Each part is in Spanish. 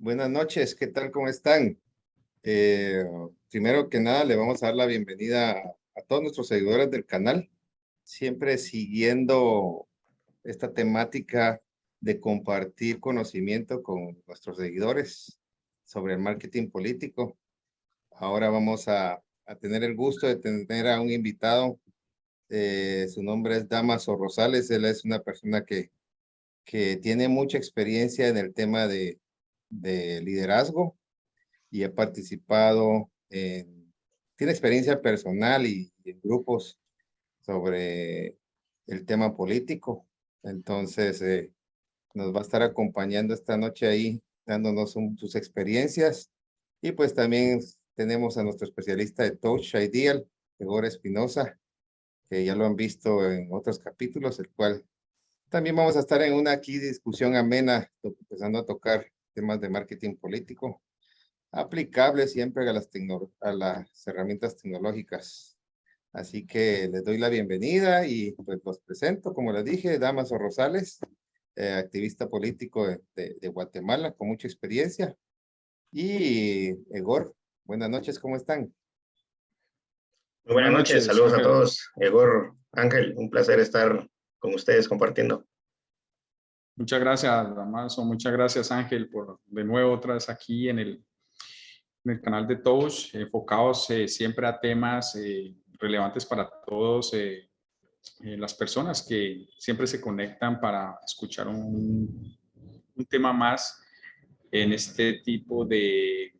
Buenas noches, ¿qué tal? ¿Cómo están? Eh, Primero que nada, le vamos a dar la bienvenida a todos nuestros seguidores del canal, siempre siguiendo esta temática de compartir conocimiento con nuestros seguidores sobre el marketing político. Ahora vamos a tener el gusto de tener a un invitado. Su nombre es Dámaso Rosales. Él es una persona que tiene mucha experiencia en el tema de liderazgo y ha participado tiene experiencia personal y en grupos sobre el tema político. Entonces, nos va a estar acompañando esta noche ahí, dándonos sus experiencias. Y pues también tenemos a nuestro especialista de Touch Ideal, Egor Espinosa, que ya lo han visto en otros capítulos, el cual también vamos a estar en una aquí discusión amena, empezando a tocar temas de marketing político aplicable siempre a a las herramientas tecnológicas. Así que les doy la bienvenida y pues los presento, como les dije, Dámaso Rosales, activista político de Guatemala con mucha experiencia. Y Egor, buenas noches, ¿cómo están? Muy buenas noches, saludos a todos. Egor, Ángel, un placer estar con ustedes compartiendo. Muchas gracias, Damaso. Muchas gracias, Ángel, por de nuevo otra vez aquí en el canal de Touch, enfocados siempre a temas relevantes para todos las personas que siempre se conectan para escuchar un tema más en este tipo de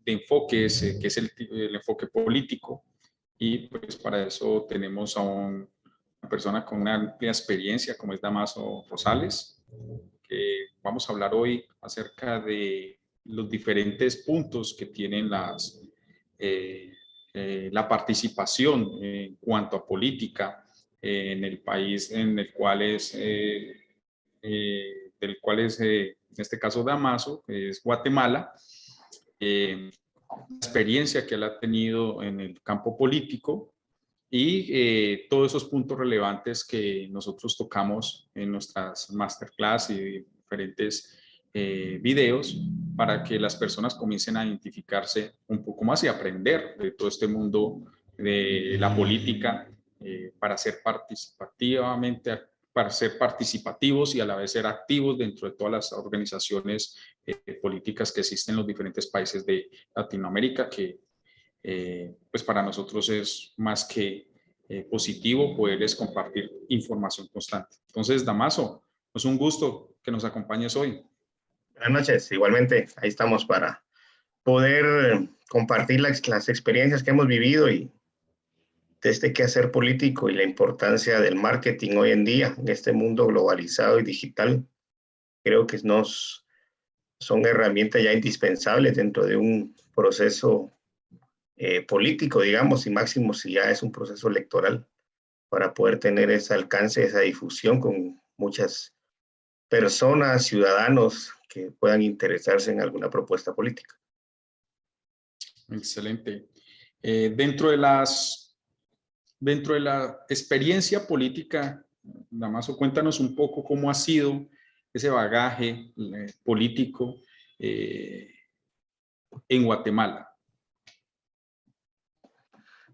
enfoques, que es el enfoque político. Y pues para eso tenemos a una persona con una amplia experiencia como es Dámaso Rosales, que vamos a hablar hoy acerca de los diferentes puntos que tienen la participación en cuanto a política en el país en el cual en este caso Dámaso, que es Guatemala. La experiencia que él ha tenido en el campo político y todos esos puntos relevantes que nosotros tocamos en nuestras masterclass y diferentes videos para que las personas comiencen a identificarse un poco más y aprender de todo este mundo de la política para ser participativos y a la vez ser activos dentro de todas las organizaciones políticas que existen en los diferentes países de Latinoamérica, que pues para nosotros es más que positivo poderles compartir información constante. Entonces, Dámaso, es un gusto que nos acompañes hoy. Buenas noches, igualmente, ahí estamos para poder compartir las experiencias que hemos vivido y de este quehacer político y la importancia del marketing hoy en día, en este mundo globalizado y digital. Creo que son herramientas ya indispensables dentro de un proceso político, digamos, y máximo si ya es un proceso electoral, para poder tener ese alcance, esa difusión con muchas personas, ciudadanos que puedan interesarse en alguna propuesta política. Excelente. Dentro de la experiencia política, Dámaso, cuéntanos un poco cómo ha sido ese bagaje político en Guatemala.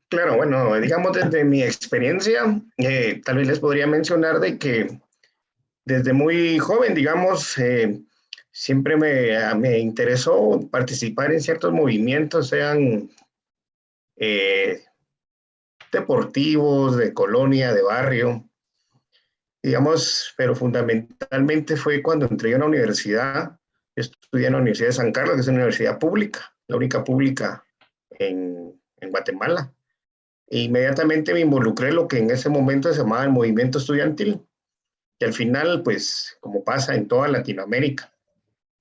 Claro, bueno, digamos desde mi experiencia, tal vez les podría mencionar de que desde muy joven, digamos, siempre me interesó participar en ciertos movimientos, sean deportivos, de colonia, de barrio, digamos, pero fundamentalmente fue cuando entré a una universidad. Estudié en la Universidad de San Carlos, que es una universidad pública, la única pública en Guatemala. E inmediatamente me involucré en lo que en ese momento se llamaba el movimiento estudiantil, que al final, pues, como pasa en toda Latinoamérica,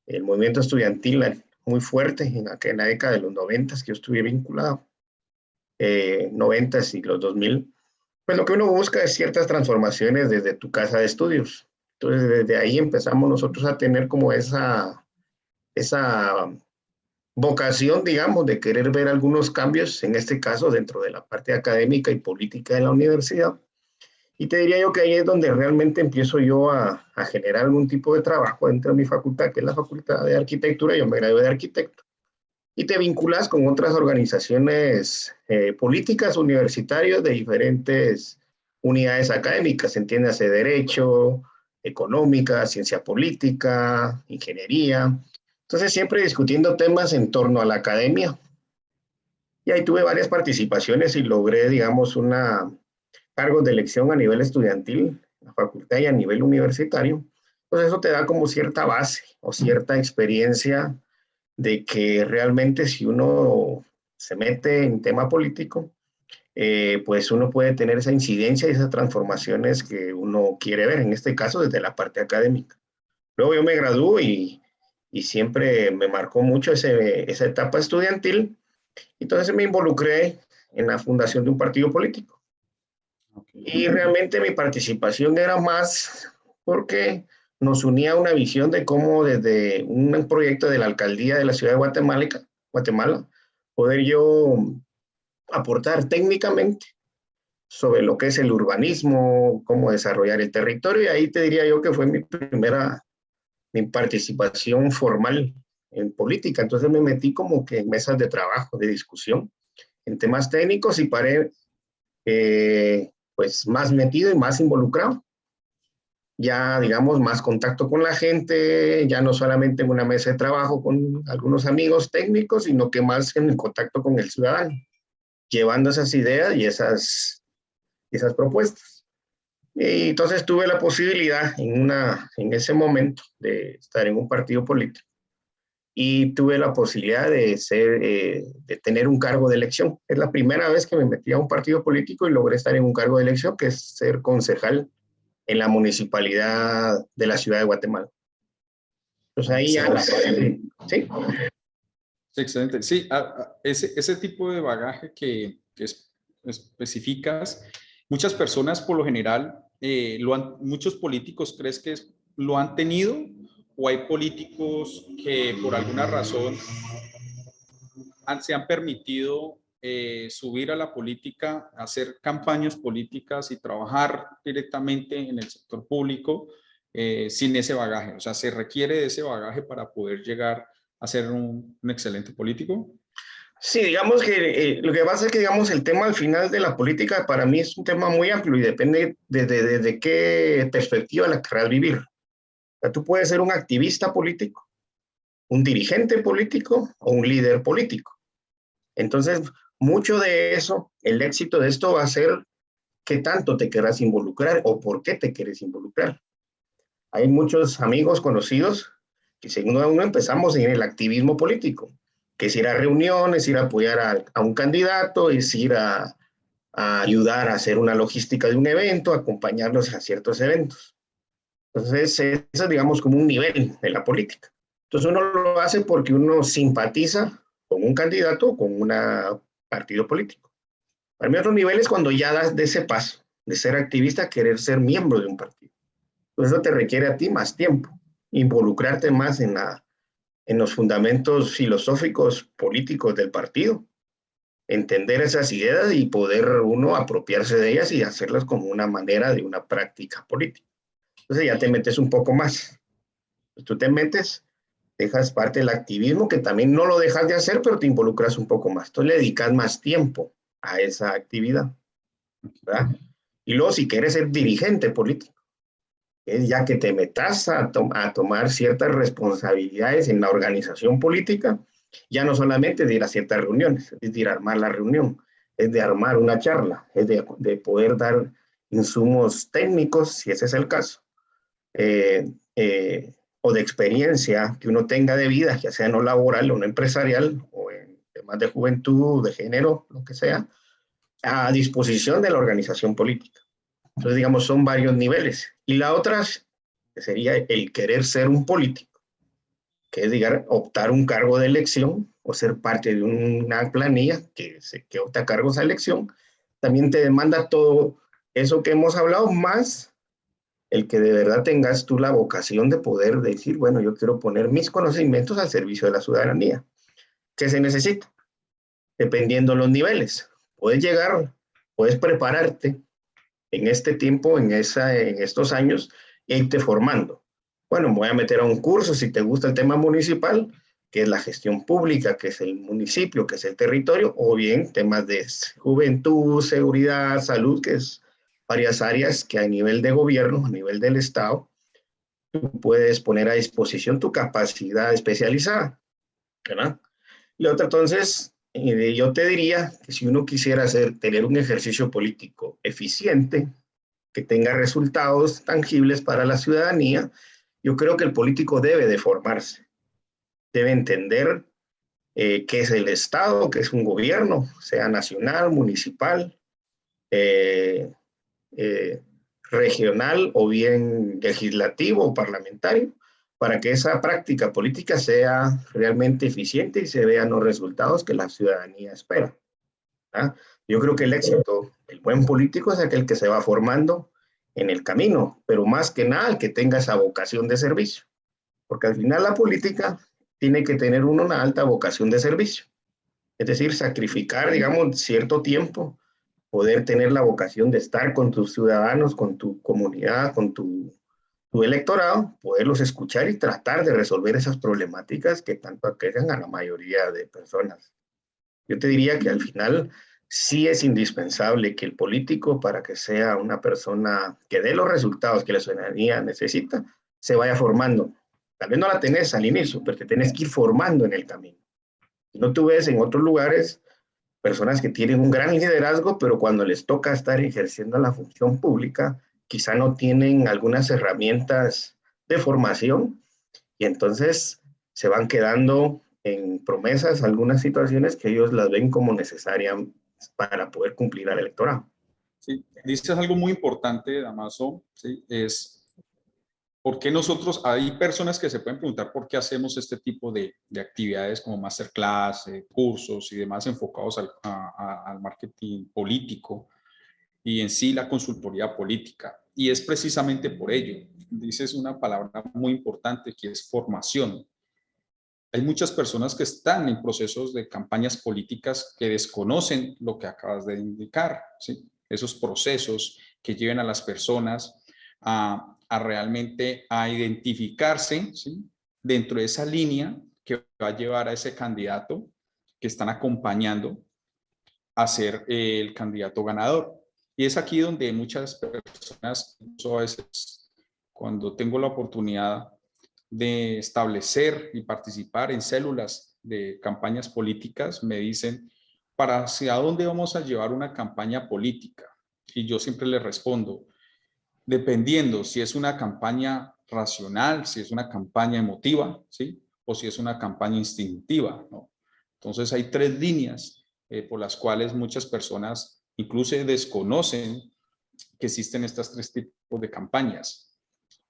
el movimiento estudiantil muy fuerte en la década de los 90 que yo estuve vinculado, 90 y los 2000, pues lo que uno busca es ciertas transformaciones desde tu casa de estudios. Entonces, desde ahí empezamos nosotros a tener como esa vocación, digamos, de querer ver algunos cambios, en este caso dentro de la parte académica y política de la universidad. Y te diría yo que ahí es donde realmente empiezo yo a generar algún tipo de trabajo dentro de mi facultad, que es la Facultad de Arquitectura. Yo me gradué de arquitecto. Y te vinculas con otras organizaciones políticas universitarias de diferentes unidades académicas, entiéndase derecho, económica, ciencia política, ingeniería. Entonces siempre discutiendo temas en torno a la academia. Y ahí tuve varias participaciones y logré, digamos, cargos de elección a nivel estudiantil, en la facultad y a nivel universitario. Pues eso te da como cierta base o cierta experiencia de que realmente si uno se mete en tema político, pues uno puede tener esa incidencia y esas transformaciones que uno quiere ver, en este caso desde la parte académica. Luego yo me gradué y siempre me marcó mucho esa etapa estudiantil, entonces me involucré en la fundación de un partido político. Y realmente mi participación era más porque nos unía una visión de cómo desde un proyecto de la alcaldía de la ciudad de Guatemala, poder yo aportar técnicamente sobre lo que es el urbanismo, cómo desarrollar el territorio, y ahí te diría yo que fue mi participación formal en política. Entonces me metí como que en mesas de trabajo, de discusión, en temas técnicos y paré pues más metido y más involucrado. Ya, digamos, más contacto con la gente, ya no solamente en una mesa de trabajo con algunos amigos técnicos, sino que más en el contacto con el ciudadano, llevando esas ideas y esas propuestas. Y entonces tuve la posibilidad en ese momento de estar en un partido político y tuve la posibilidad de tener un cargo de elección. Es la primera vez que me metí a un partido político y logré estar en un cargo de elección, que es ser concejal en la municipalidad de la ciudad de Guatemala. Pues ahí ya, ¿sí? Excelente. Sí, ese tipo de bagaje que especificas, muchas personas por lo general, muchos políticos, ¿crees que lo han tenido? ¿O hay políticos que por alguna razón se han permitido subir a la política, hacer campañas políticas y trabajar directamente en el sector público sin ese bagaje? O sea, ¿se requiere de ese bagaje para poder llegar a ser un excelente político? Sí, digamos que lo que pasa es que, digamos, el tema al final de la política para mí es un tema muy amplio y depende de qué perspectiva la querrás vivir. O sea, tú puedes ser un activista político, un dirigente político o un líder político. Entonces, mucho de eso, el éxito de esto va a ser qué tanto te querrás involucrar o por qué te quieres involucrar. Hay muchos amigos conocidos que según uno empezamos en el activismo político, que es ir a reuniones, ir a apoyar a un candidato, es ir a ayudar a hacer una logística de un evento, acompañarlos a ciertos eventos. Entonces, eso es, digamos, como un nivel de la política. Entonces, uno lo hace porque uno simpatiza con un candidato o con un partido político. Para mí, otro nivel es cuando ya das de ese paso, de ser activista a querer ser miembro de un partido. Entonces, eso te requiere a ti más tiempo, involucrarte más en los fundamentos filosóficos políticos del partido, entender esas ideas y poder uno apropiarse de ellas y hacerlas como una manera de una práctica política. Entonces ya te metes un poco más. Tú te metes, dejas parte del activismo, que también no lo dejas de hacer, pero te involucras un poco más. Entonces le dedicas más tiempo a esa actividad, ¿verdad? Y luego si quieres ser dirigente político, es ya que te metas a tomar ciertas responsabilidades en la organización política, ya no solamente de ir a ciertas reuniones, es de ir a armar la reunión, es de armar una charla, es de poder dar insumos técnicos, si ese es el caso, o de experiencia que uno tenga de vida, ya sea no laboral o no empresarial, o en temas de juventud, de género, lo que sea, a disposición de la organización política. Entonces, digamos, son varios niveles. Y la otra sería el querer ser un político, que es, digamos, optar un cargo de elección o ser parte de una planilla que opta cargos a elección. También te demanda todo eso que hemos hablado, más el que de verdad tengas tú la vocación de poder decir, bueno, yo quiero poner mis conocimientos al servicio de la ciudadanía. ¿Qué se necesita? Dependiendo los niveles. Puedes llegar, puedes prepararte en este tiempo, en estos años, e irte formando. Bueno, me voy a meter a un curso si te gusta el tema municipal, que es la gestión pública, que es el municipio, que es el territorio, o bien temas de juventud, seguridad, salud, que es varias áreas que a nivel de gobierno, a nivel del Estado, tú puedes poner a disposición tu capacidad especializada, ¿verdad? Y otra, entonces, yo te diría que si uno quisiera tener un ejercicio político eficiente, que tenga resultados tangibles para la ciudadanía, yo creo que el político debe de formarse, debe entender qué es el Estado, qué es un gobierno, sea nacional, municipal, eh, eh, regional o bien legislativo o parlamentario, para que esa práctica política sea realmente eficiente y se vean los resultados que la ciudadanía espera. ¿Ah? Yo creo que el éxito, el buen político es aquel que se va formando en el camino, pero más que nada el que tenga esa vocación de servicio, porque al final la política tiene que tener uno una alta vocación de servicio, es decir, sacrificar, digamos, cierto tiempo, poder tener la vocación de estar con tus ciudadanos, con tu comunidad, con tu electorado, poderlos escuchar y tratar de resolver esas problemáticas que tanto aquejan a la mayoría de personas. Yo te diría que al final sí es indispensable que el político, para que sea una persona que dé los resultados que la ciudadanía necesita, se vaya formando. Tal vez no la tenés al inicio, pero te tenés que ir formando en el camino. No tú ves en otros lugares personas que tienen un gran liderazgo, pero cuando les toca estar ejerciendo la función pública, quizá no tienen algunas herramientas de formación y entonces se van quedando en promesas algunas situaciones que ellos las ven como necesarias para poder cumplir al electorado. Sí, dices algo muy importante, Damaso, ¿sí? Es por qué nosotros, hay personas que se pueden preguntar por qué hacemos este tipo de actividades como masterclass, cursos y demás enfocados al marketing político y en sí la consultoría política. Y es precisamente por ello. Dices una palabra muy importante que es formación. Hay muchas personas que están en procesos de campañas políticas que desconocen lo que acabas de indicar, ¿sí? Esos procesos que lleven a las personas a realmente a identificarse, ¿sí? Dentro de esa línea que va a llevar a ese candidato que están acompañando a ser el candidato ganador. Y es aquí donde muchas personas, a veces, cuando tengo la oportunidad de establecer y participar en células de campañas políticas, me dicen, ¿para hacia dónde vamos a llevar una campaña política? Y yo siempre les respondo, dependiendo si es una campaña racional, si es una campaña emotiva, ¿sí? O si es una campaña instintiva, ¿no? Entonces hay tres líneas por las cuales muchas personas incluso desconocen que existen estas tres tipos de campañas.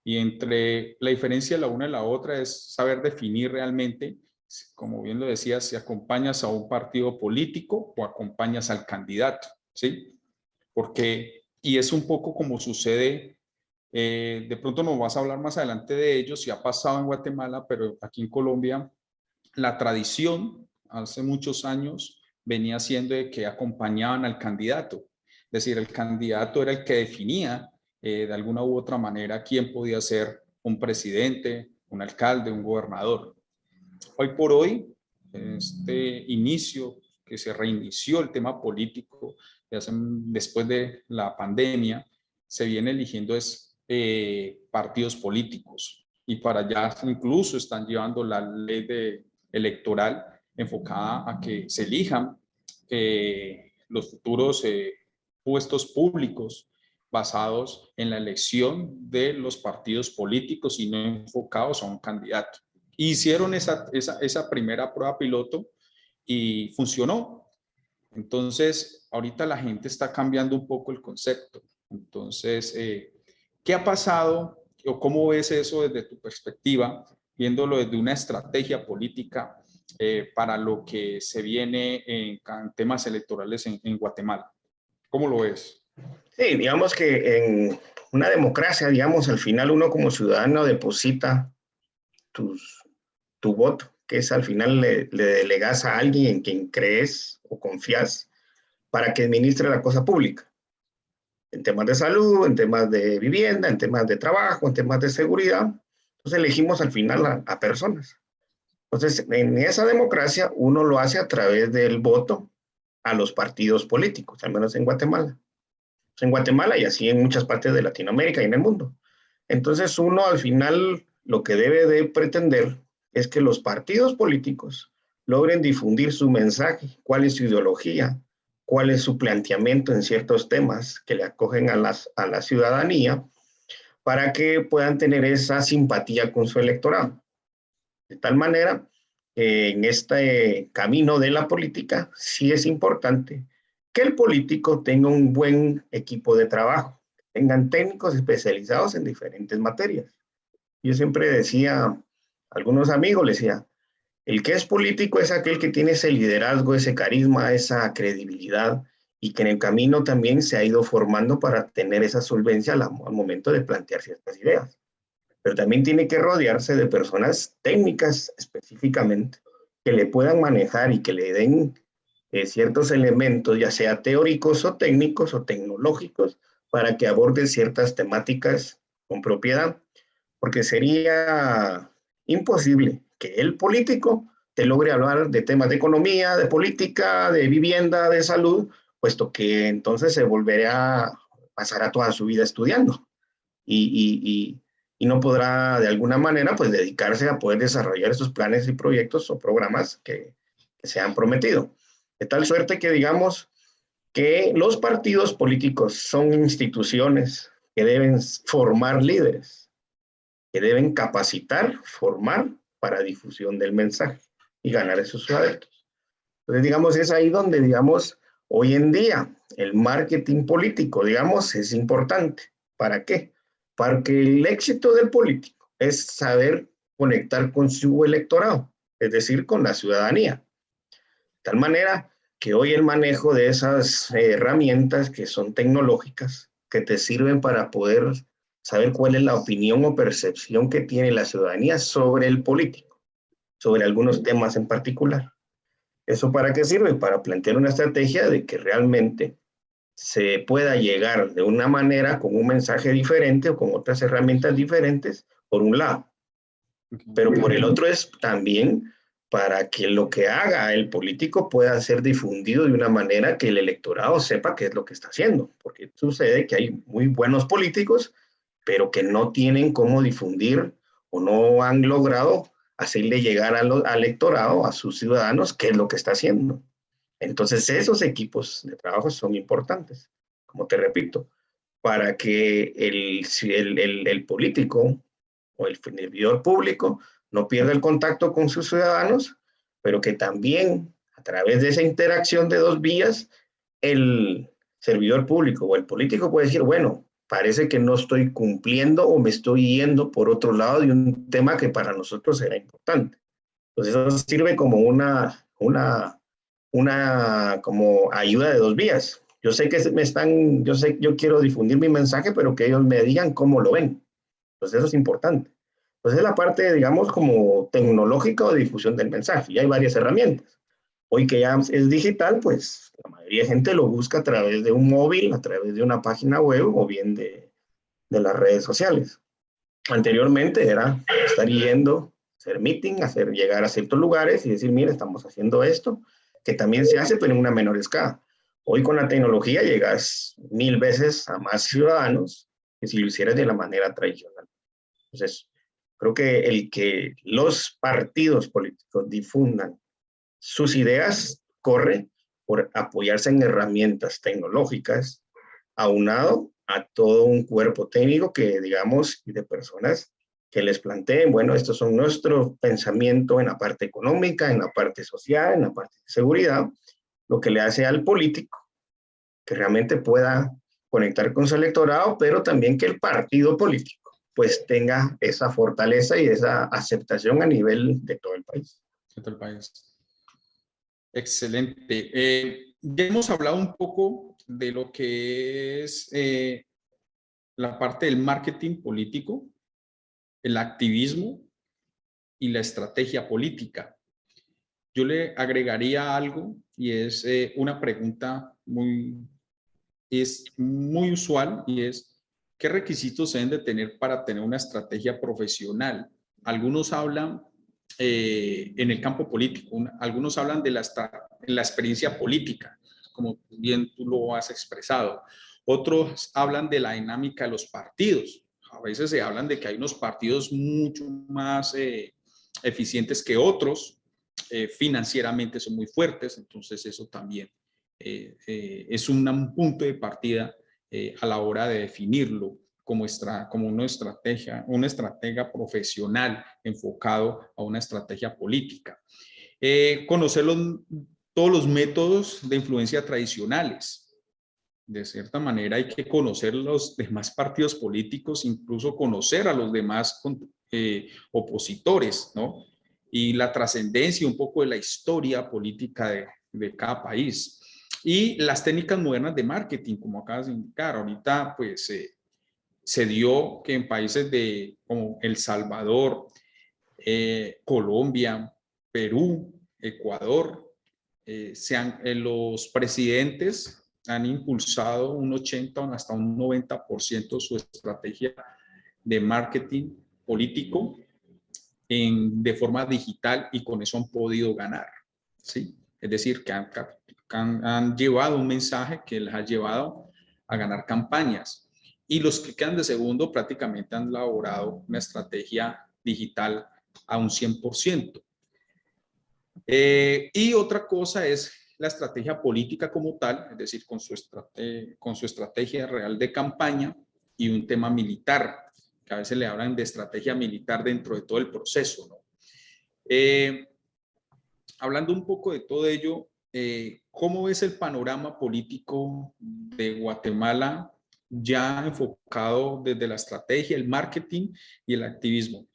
Y entre la diferencia de la una y la otra es saber definir realmente, como bien lo decía, si acompañas a un partido político o acompañas al candidato, ¿sí? Porque, y es un poco como sucede, de pronto nos vas a hablar más adelante de ello, si ha pasado en Guatemala, pero aquí en Colombia, la tradición hace muchos años venía siendo de que acompañaban al candidato. Es decir, el candidato era el que definía de alguna u otra manera quién podía ser un presidente, un alcalde, un gobernador. Hoy por hoy, este inicio que se reinició el tema político después de la pandemia, se viene eligiendo partidos políticos y para allá incluso están llevando la ley electoral enfocada a que se elijan los futuros puestos públicos basados en la elección de los partidos políticos y no enfocados a un candidato. Hicieron esa primera prueba piloto y funcionó. Entonces, ahorita la gente está cambiando un poco el concepto. Entonces, ¿qué ha pasado o cómo ves eso desde tu perspectiva, viéndolo desde una estrategia política para lo que se viene en temas electorales en Guatemala? ¿Cómo lo ves? Sí, digamos que en una democracia, digamos, al final uno como ciudadano deposita tus, tu voto, que es al final le delegas a alguien en quien crees o confías para que administre la cosa pública. en temas de salud, en temas de vivienda, en temas de trabajo, en temas de seguridad. Entonces elegimos al final a personas. Entonces, en esa democracia uno lo hace a través del voto a los partidos políticos, al menos en Guatemala. En Guatemala y así en muchas partes de Latinoamérica y en el mundo. Entonces uno al final lo que debe de pretender es que los partidos políticos logren difundir su mensaje, cuál es su ideología, cuál es su planteamiento en ciertos temas que le acogen a la ciudadanía para que puedan tener esa simpatía con su electorado. De tal manera, en este camino de la política, sí es importante que el político tenga un buen equipo de trabajo, tengan técnicos especializados en diferentes materias. Yo siempre decía, a algunos amigos les decía, el que es político es aquel que tiene ese liderazgo, ese carisma, esa credibilidad y que en el camino también se ha ido formando para tener esa solvencia al momento de plantear ciertas ideas. Pero también tiene que rodearse de personas técnicas específicamente que le puedan manejar y que le den ciertos elementos, ya sea teóricos o técnicos o tecnológicos, para que aborde ciertas temáticas con propiedad, porque sería imposible que el político te logre hablar de temas de economía, de política, de vivienda, de salud, puesto que entonces se volverá a pasar toda su vida estudiando y no podrá de alguna manera pues dedicarse a poder desarrollar esos planes y proyectos o programas que se han prometido. De tal suerte que digamos que los partidos políticos son instituciones que deben formar líderes, que deben capacitar, formar para difusión del mensaje y ganar esos adeptos. Entonces, digamos, es ahí donde, digamos, hoy en día el marketing político, digamos, es importante. ¿Para qué? Para que el éxito del político es saber conectar con su electorado, es decir, con la ciudadanía. De tal manera que hoy el manejo de esas herramientas que son tecnológicas, que te sirven para poder saber cuál es la opinión o percepción que tiene la ciudadanía sobre el político, sobre algunos temas en particular. ¿Eso para qué sirve? Para plantear una estrategia de que realmente se pueda llegar de una manera con un mensaje diferente o con otras herramientas diferentes, por un lado. Pero por el otro es también para que lo que haga el político pueda ser difundido de una manera que el electorado sepa qué es lo que está haciendo. Porque sucede que hay muy buenos políticos, pero que no tienen cómo difundir o no han logrado hacerle llegar al electorado, a sus ciudadanos, qué es lo que está haciendo. Entonces, esos equipos de trabajo son importantes, como te repito, para que el político o el servidor público no pierda el contacto con sus ciudadanos, pero que también a través de esa interacción de dos vías, el servidor público o el político puede decir, bueno, parece que no estoy cumpliendo o me estoy yendo por otro lado de un tema que para nosotros era importante. Entonces eso sirve como una como ayuda de dos vías. Yo sé que yo quiero difundir mi mensaje, pero que ellos me digan cómo lo ven. Entonces eso es importante. Entonces es la parte, digamos, como tecnológica o de difusión del mensaje. Y hay varias herramientas. Hoy que ya es digital, pues la mayoría de gente lo busca a través de un móvil, a través de una página web o bien de las redes sociales. Anteriormente era estar yendo, hacer meeting, llegar a ciertos lugares y decir, mira, estamos haciendo esto, que también se hace, pero en una menor escala. Hoy con la tecnología llegas 1000 veces a más ciudadanos que si lo hicieras de la manera tradicional. Entonces, creo que el que los partidos políticos difundan sus ideas corre por apoyarse en herramientas tecnológicas, aunado a todo un cuerpo técnico que, digamos, de personas que les planteen, bueno, estos son nuestro pensamiento en la parte económica, en la parte social, en la parte de seguridad, lo que le hace al político que realmente pueda conectar con su electorado, pero también que el partido político pues tenga esa fortaleza y esa aceptación a nivel de todo el país. De todo el país. Excelente. Ya hemos hablado un poco de lo que es la parte del marketing político, el activismo y la estrategia política. Yo le agregaría algo y es una pregunta muy es muy usual y es qué requisitos se deben de tener para tener una estrategia profesional. Algunos hablan en el campo político, algunos hablan de la experiencia política, como bien tú lo has expresado. Otros hablan de la dinámica de los partidos. A veces se hablan de que hay unos partidos mucho más eficientes que otros, financieramente son muy fuertes, entonces eso también es un punto de partida a la hora de definirlo como una estratega profesional enfocado a una estrategia política. Conocer todos los métodos de influencia tradicionales. De cierta manera hay que conocer los demás partidos políticos, incluso conocer a los demás opositores, ¿no? Y la trascendencia un poco de la historia política de cada país. Y las técnicas modernas de marketing, como acabas de indicar, ahorita pues se dio que en países como El Salvador, Colombia, Perú, Ecuador, los presidentes han impulsado un 80 o hasta un 90% su estrategia de marketing político de forma digital y con eso han podido ganar, ¿sí? Es decir, que han llevado un mensaje que les ha llevado a ganar campañas. Y los que quedan de segundo prácticamente han elaborado una estrategia digital a un 100%. Y otra cosa es la estrategia política como tal, es decir, con su estrategia real de campaña y un tema militar, que a veces le hablan de estrategia militar dentro de todo el proceso, ¿no? Hablando un poco de todo ello, ¿cómo es el panorama político de Guatemala ya enfocado desde la estrategia, el marketing y el activismo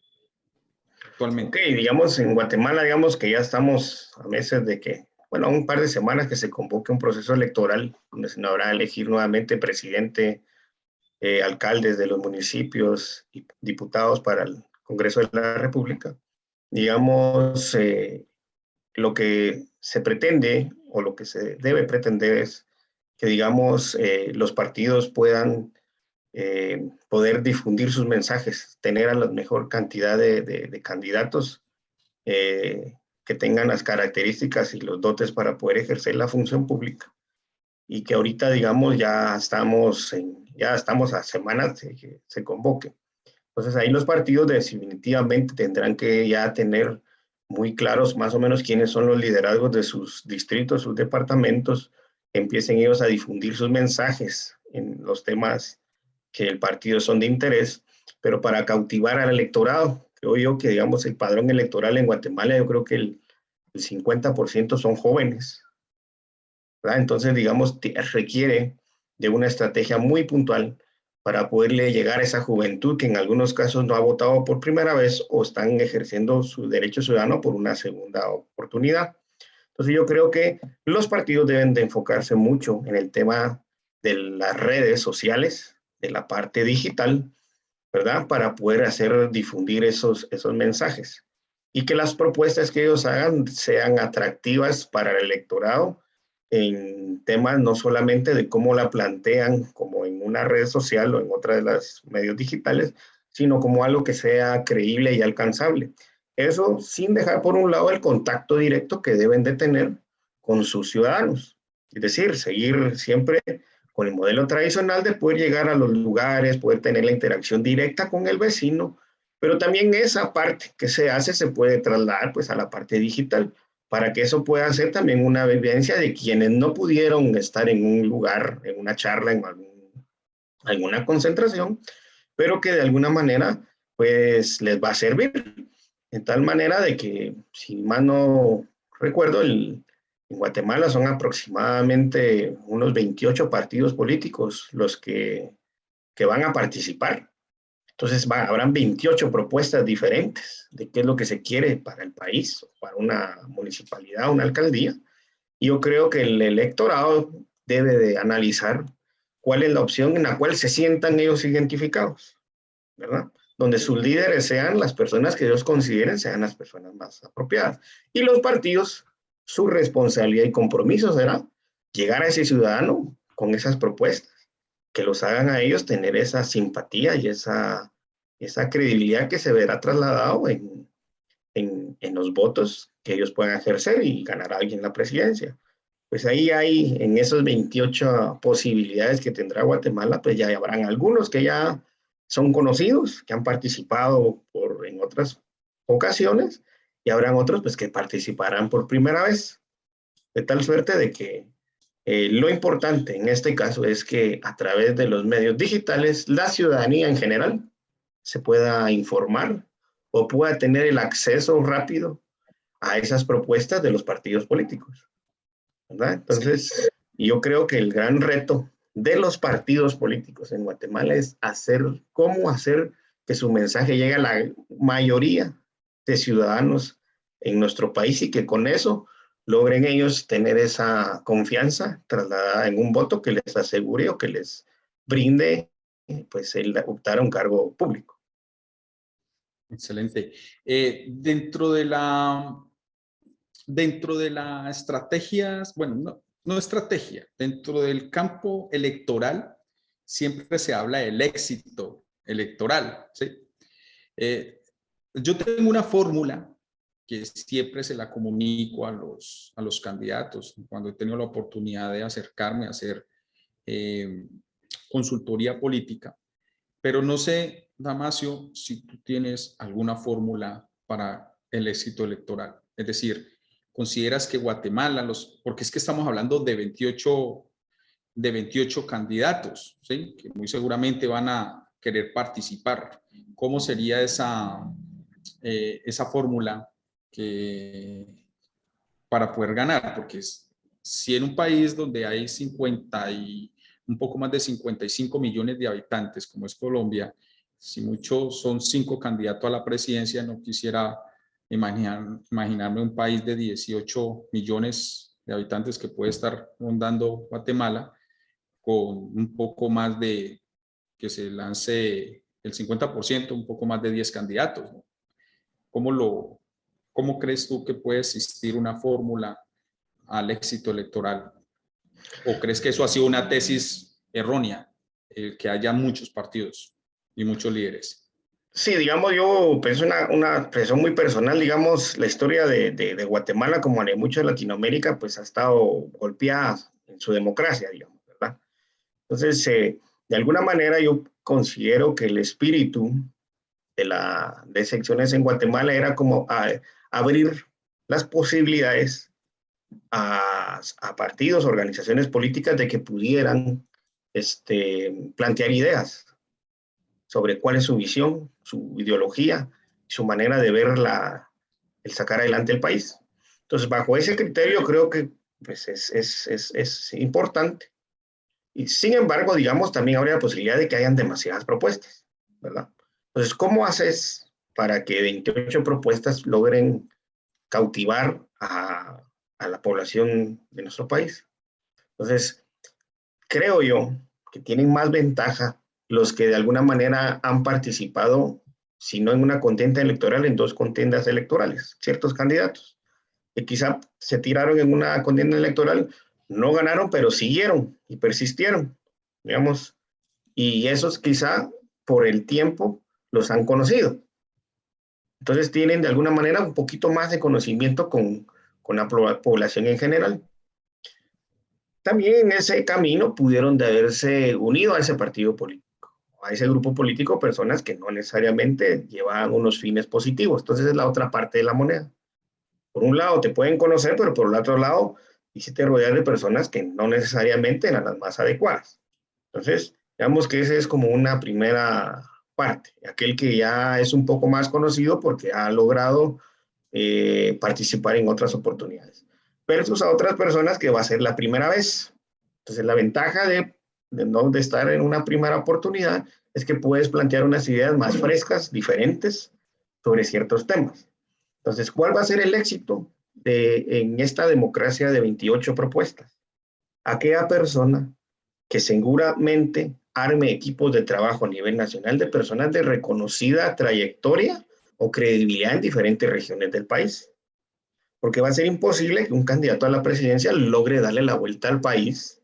actualmente? Ok, digamos, en Guatemala, digamos que ya estamos a meses de que, bueno, un par de semanas que se convoque un proceso electoral donde se habrá elegir nuevamente presidente, alcaldes de los municipios y diputados para el Congreso de la República. Digamos, lo que se pretende o lo que se debe pretender es que, digamos, los partidos puedan poder difundir sus mensajes, tener a la mejor cantidad de candidatos que tengan las características y los dotes para poder ejercer la función pública. Y que ahorita, digamos, ya estamos a semanas de que se convoque. Entonces ahí los partidos definitivamente tendrán que ya tener muy claros más o menos quiénes son los liderazgos de sus distritos, sus departamentos, que empiecen ellos a difundir sus mensajes en los temas que el partido son de interés, pero para cautivar al electorado. Creo yo que, digamos, el padrón electoral en Guatemala, yo creo que el 50% son jóvenes, ¿verdad? Entonces, digamos, requiere de una estrategia muy puntual para poderle llegar a esa juventud que en algunos casos no ha votado por primera vez o están ejerciendo su derecho ciudadano por una segunda oportunidad. Entonces yo creo que los partidos deben de enfocarse mucho en el tema de las redes sociales, de la parte digital, ¿verdad? Para poder difundir esos mensajes. Y que las propuestas que ellos hagan sean atractivas para el electorado en temas no solamente de cómo la plantean como en una red social o en otra de las medios digitales, sino como algo que sea creíble y alcanzable. Eso sin dejar por un lado el contacto directo que deben de tener con sus ciudadanos. Es decir, seguir siempre con el modelo tradicional de poder llegar a los lugares, poder tener la interacción directa con el vecino, pero también esa parte que se hace se puede trasladar pues a la parte digital para que eso pueda ser también una vivencia de quienes no pudieron estar en un lugar, en una charla, en alguna concentración, pero que de alguna manera pues les va a servir. En tal manera de que, si mal no recuerdo, en Guatemala son aproximadamente unos 28 partidos políticos los que van a participar. Entonces habrán 28 propuestas diferentes de qué es lo que se quiere para el país, para una municipalidad, una alcaldía. Y yo creo que el electorado debe de analizar cuál es la opción en la cual se sientan ellos identificados, ¿verdad? Donde sus líderes sean las personas que ellos consideren sean las personas más apropiadas. Y los partidos, su responsabilidad y compromiso será llegar a ese ciudadano con esas propuestas, que los hagan a ellos tener esa simpatía y esa credibilidad que se verá trasladado en los votos que ellos puedan ejercer y ganar a alguien la presidencia. Pues ahí hay, en esos 28 posibilidades que tendrá Guatemala, pues ya habrán algunos que ya son conocidos, que han participado en otras ocasiones, y habrán otros pues que participarán por primera vez, de tal suerte de que lo importante en este caso es que a través de los medios digitales, la ciudadanía en general se pueda informar o pueda tener el acceso rápido a esas propuestas de los partidos políticos, ¿verdad? Sí, Entonces, yo creo que el gran reto de los partidos políticos en Guatemala es cómo hacer que su mensaje llegue a la mayoría de ciudadanos en nuestro país y que con eso logren ellos tener esa confianza trasladada en un voto que les asegure o que les brinde pues el optar a un cargo público. excelente. Dentro de la estrategia, bueno, no estrategia, dentro del campo electoral siempre se habla del éxito electoral, ¿sí? Yo tengo una fórmula que siempre se la comunico a los candidatos cuando he tenido la oportunidad de acercarme a hacer consultoría política, pero no sé, Damasio, si tú tienes alguna fórmula para el éxito electoral. Es decir, ¿consideras que Guatemala, porque es que estamos hablando de 28 candidatos, ¿sí? Que muy seguramente van a querer participar? ¿Cómo sería esa fórmula para poder ganar? Porque si en un país donde hay un poco más de 55 millones de habitantes, como es Colombia, si muchos son 5 candidatos a la presidencia, no quisiera imaginarme un país de 18 millones de habitantes que puede estar rondando Guatemala con un poco más que se lance el 50%, un poco más de 10 candidatos, ¿no? ¿Cómo crees tú que puede existir una fórmula al éxito electoral? ¿O crees que eso ha sido una tesis errónea, que haya muchos partidos y muchos líderes? Sí, digamos, yo pienso una expresión muy personal, digamos, la historia de Guatemala, como la de mucho de Latinoamérica, pues ha estado golpeada en su democracia, digamos, ¿verdad? Entonces, de alguna manera yo considero que el espíritu de secciones en Guatemala era como abrir las posibilidades a partidos, organizaciones políticas de que pudieran plantear ideas sobre cuál es su visión, su ideología, su manera de ver el sacar adelante el país. Entonces, bajo ese criterio, creo que pues, es importante. Y sin embargo, digamos, también habría la posibilidad de que hayan demasiadas propuestas, ¿verdad? Entonces, ¿cómo haces para que 28 propuestas logren cautivar a la población de nuestro país? Entonces, creo yo que tienen más ventaja los que de alguna manera han participado, si no en una contienda electoral, en 2 contiendas electorales, ciertos candidatos, que quizá se tiraron en una contienda electoral, no ganaron, pero siguieron y persistieron, digamos, y esos quizá por el tiempo los han conocido. Entonces tienen de alguna manera un poquito más de conocimiento con la población en general. También en ese camino pudieron de haberse unido a ese partido político, a ese grupo político, personas que no necesariamente llevaban unos fines positivos. Entonces es la otra parte de la moneda. Por un lado te pueden conocer, pero por el otro lado, y si te rodeas de personas que no necesariamente eran las más adecuadas. Entonces, digamos que esa es como una primera parte, aquel que ya es un poco más conocido porque ha logrado participar en otras oportunidades, versus a otras personas que va a ser la primera vez. Entonces, la ventaja de estar en una primera oportunidad es que puedes plantear unas ideas más frescas, diferentes, sobre ciertos temas. Entonces, ¿cuál va a ser el éxito en esta democracia de 28 propuestas? Aquella persona que seguramente arme equipos de trabajo a nivel nacional de personas de reconocida trayectoria o credibilidad en diferentes regiones del país. Porque va a ser imposible que un candidato a la presidencia logre darle la vuelta al país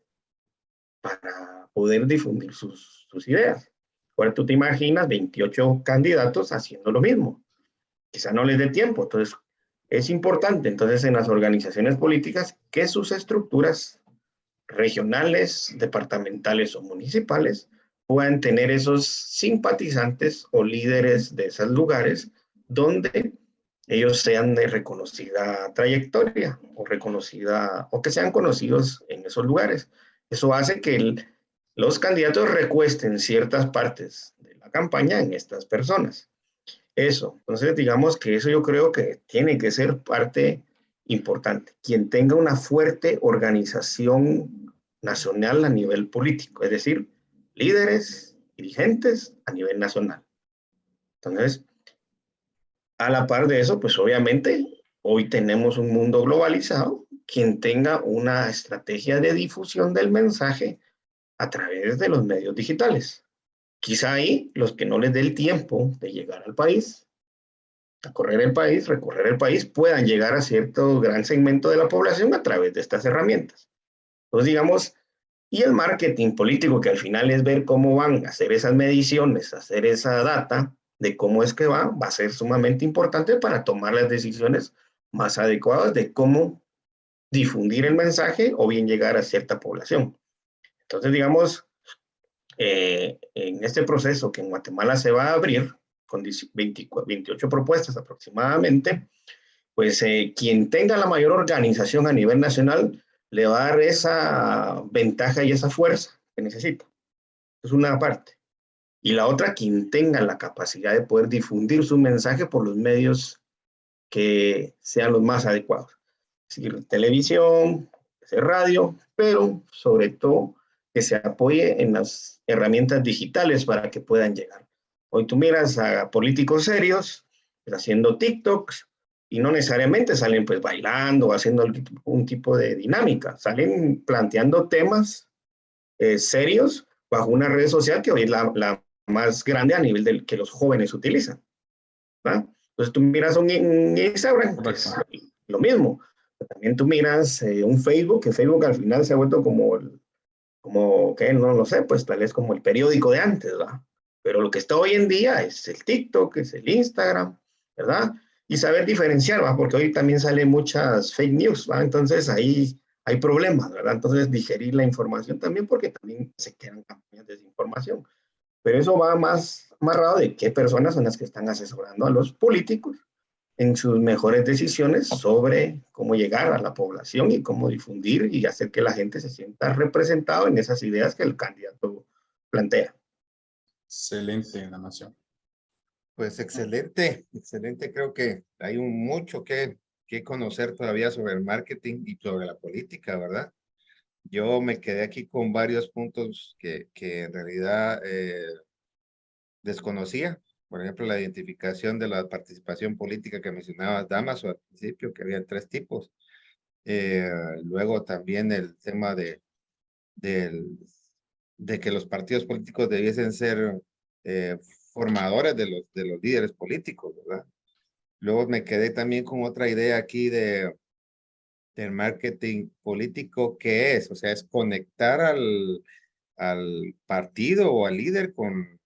para poder difundir sus ideas. Ahora tú te imaginas 28 candidatos haciendo lo mismo. Quizá no les dé tiempo. Entonces, es importante entonces en las organizaciones políticas que sus estructuras regionales, departamentales o municipales puedan tener esos simpatizantes o líderes de esos lugares donde ellos sean de reconocida trayectoria o reconocida o que sean conocidos en esos lugares. Eso hace que los candidatos recuesten ciertas partes de la campaña en estas personas. Eso, entonces digamos que eso yo creo que tiene que ser parte importante. Quien tenga una fuerte organización nacional a nivel político, es decir, líderes, dirigentes a nivel nacional. Entonces, a la par de eso, pues obviamente hoy tenemos un mundo globalizado. Quien tenga una estrategia de difusión del mensaje a través de los medios digitales. Quizá ahí los que no les dé el tiempo de llegar al país, a correr el país, recorrer el país, puedan llegar a cierto gran segmento de la población a través de estas herramientas. Entonces, digamos, y el marketing político, que al final es ver cómo van a hacer esas mediciones, hacer esa data de cómo es que va a ser sumamente importante para tomar las decisiones más adecuadas de cómo difundir el mensaje o bien llegar a cierta población. Entonces, digamos, en este proceso que en Guatemala se va a abrir, con 28 propuestas aproximadamente, pues quien tenga la mayor organización a nivel nacional le va a dar esa ventaja y esa fuerza que necesita. Es una parte. Y la otra, quien tenga la capacidad de poder difundir su mensaje por los medios que sean los más adecuados. Es decir, televisión, radio, pero sobre todo que se apoye en las herramientas digitales para que puedan llegar. Hoy tú miras a políticos serios pues, haciendo TikToks y no necesariamente salen pues bailando o haciendo un tipo de dinámica, salen planteando temas serios bajo una red social que hoy es la más grande a nivel del que los jóvenes utilizan. ¿verdad? Entonces tú miras un Instagram, que es lo mismo. También tú miras un Facebook, que Facebook al final se ha vuelto como que no lo sé, pues tal vez como el periódico de antes, ¿verdad? Pero lo que está hoy en día es el TikTok, es el Instagram, ¿verdad? Y saber diferenciar, ¿verdad? Porque hoy también salen muchas fake news, ¿verdad? Entonces ahí hay problemas, ¿verdad? Entonces digerir la información también porque también se quedan campañas de desinformación. Pero eso va más amarrado de qué personas son las que están asesorando a los políticos en sus mejores decisiones sobre cómo llegar a la población y cómo difundir y hacer que la gente se sienta representado en esas ideas que el candidato plantea. Excelente, la nación. Pues excelente, excelente. Creo que hay mucho que conocer todavía sobre el marketing y sobre la política, ¿verdad? Yo me quedé aquí con varios puntos que en realidad desconocía. Por ejemplo, la identificación de la participación política que mencionabas, Damaso, al principio, que había tres tipos. Luego también el tema del, de que los partidos políticos debiesen ser eh, formadores de los líderes políticos, ¿verdad? Luego me quedé también con otra idea aquí del marketing político, que es, o sea, es conectar al partido o al líder con,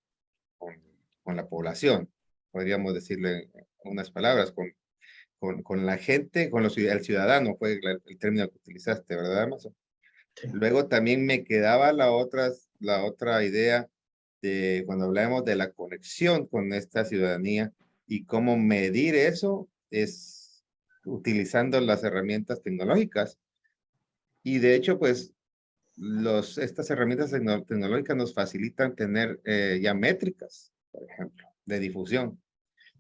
con la población, podríamos decirle en unas palabras, con la gente, el ciudadano, fue el término que utilizaste, ¿verdad, Amazon? Sí. Luego también me quedaba la otra idea de cuando hablamos de la conexión con esta ciudadanía y cómo medir eso es utilizando las herramientas tecnológicas. Y de hecho, pues estas herramientas tecnológicas nos facilitan tener ya métricas, por ejemplo, de difusión,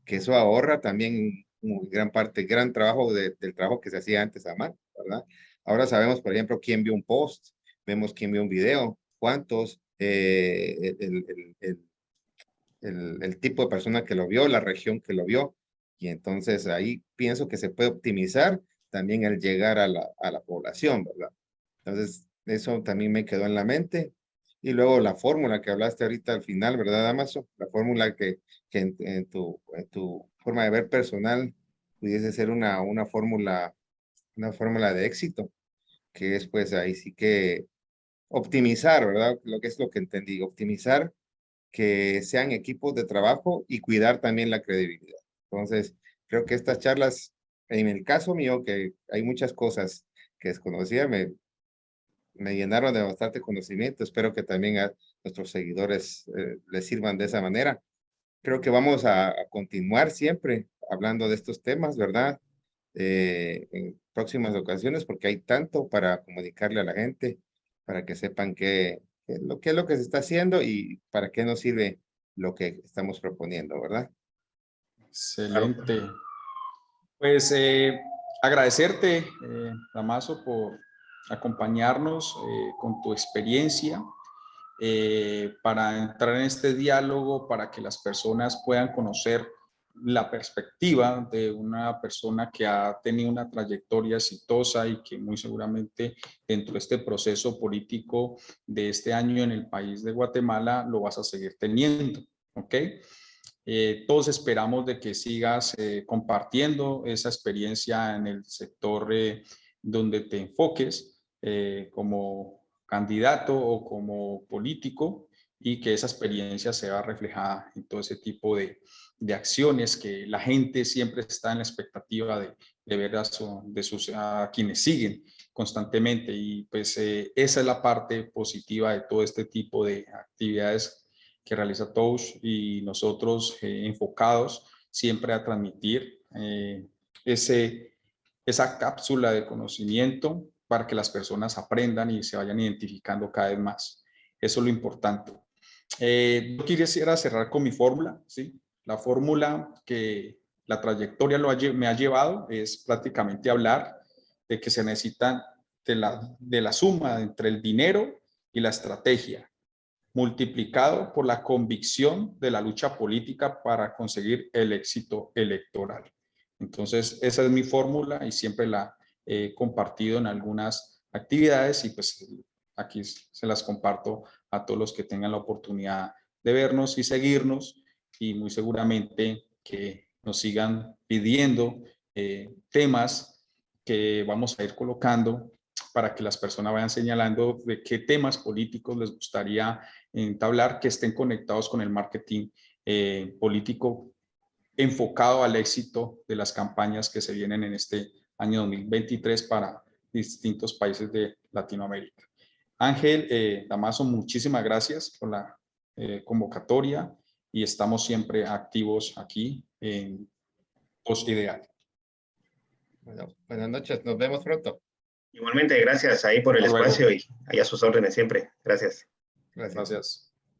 que eso ahorra también gran parte, gran trabajo del trabajo que se hacía antes a mano, ¿verdad? Ahora sabemos, por ejemplo, quién vio un post, vemos quién vio un video, cuántos, el tipo de persona que lo vio, la región que lo vio, y entonces ahí pienso que se puede optimizar también el llegar a la población, ¿verdad? Entonces, eso también me quedó en la mente. Y luego la fórmula que hablaste ahorita al final, ¿verdad, Damaso? La fórmula que en tu forma de ver personal pudiese ser una fórmula de éxito, que es pues ahí sí que optimizar, ¿verdad? Lo que es lo que entendí, optimizar que sean equipos de trabajo y cuidar también la credibilidad. Entonces, creo que estas charlas, en el caso mío, que hay muchas cosas que desconocía, me llenaron de bastante conocimiento. Espero que también a nuestros seguidores les sirvan de esa manera. Creo que vamos a continuar siempre hablando de estos temas, ¿verdad? En próximas ocasiones, porque hay tanto para comunicarle a la gente, para que sepan qué es lo que se está haciendo y para qué nos sirve lo que estamos proponiendo, ¿verdad? Claro. Excelente. Pues agradecerte, Damaso, por acompañarnos con tu experiencia para entrar en este diálogo, para que las personas puedan conocer la perspectiva de una persona que ha tenido una trayectoria exitosa y que muy seguramente dentro de este proceso político de este año en el país de Guatemala lo vas a seguir teniendo, ¿ok? Todos esperamos de que sigas compartiendo esa experiencia en el sector donde te enfoques como candidato o como político y que esa experiencia se vea reflejada en todo ese tipo de acciones que la gente siempre está en la expectativa de ver a quienes siguen constantemente y pues esa es la parte positiva de todo este tipo de actividades que realiza Touch y nosotros enfocados siempre a transmitir esa cápsula de conocimiento para que las personas aprendan y se vayan identificando cada vez más. Eso es lo importante. Yo quisiera cerrar con mi fórmula, ¿sí? La fórmula que la trayectoria me ha llevado es prácticamente hablar de que se necesitan de la suma entre el dinero y la estrategia, multiplicado por la convicción de la lucha política para conseguir el éxito electoral. Entonces, esa es mi fórmula y siempre la he compartido en algunas actividades y pues aquí se las comparto a todos los que tengan la oportunidad de vernos y seguirnos y muy seguramente que nos sigan pidiendo temas que vamos a ir colocando para que las personas vayan señalando de qué temas políticos les gustaría entablar que estén conectados con el marketing político enfocado al éxito de las campañas que se vienen en este año 2023 para distintos países de Latinoamérica. Ángel, Damaso, muchísimas gracias por la convocatoria y estamos siempre activos aquí en Post Ideal. Bueno, buenas noches, nos vemos pronto. Igualmente, gracias ahí por el Hasta luego. espacio y ahí a sus órdenes siempre. Gracias. Gracias. Gracias.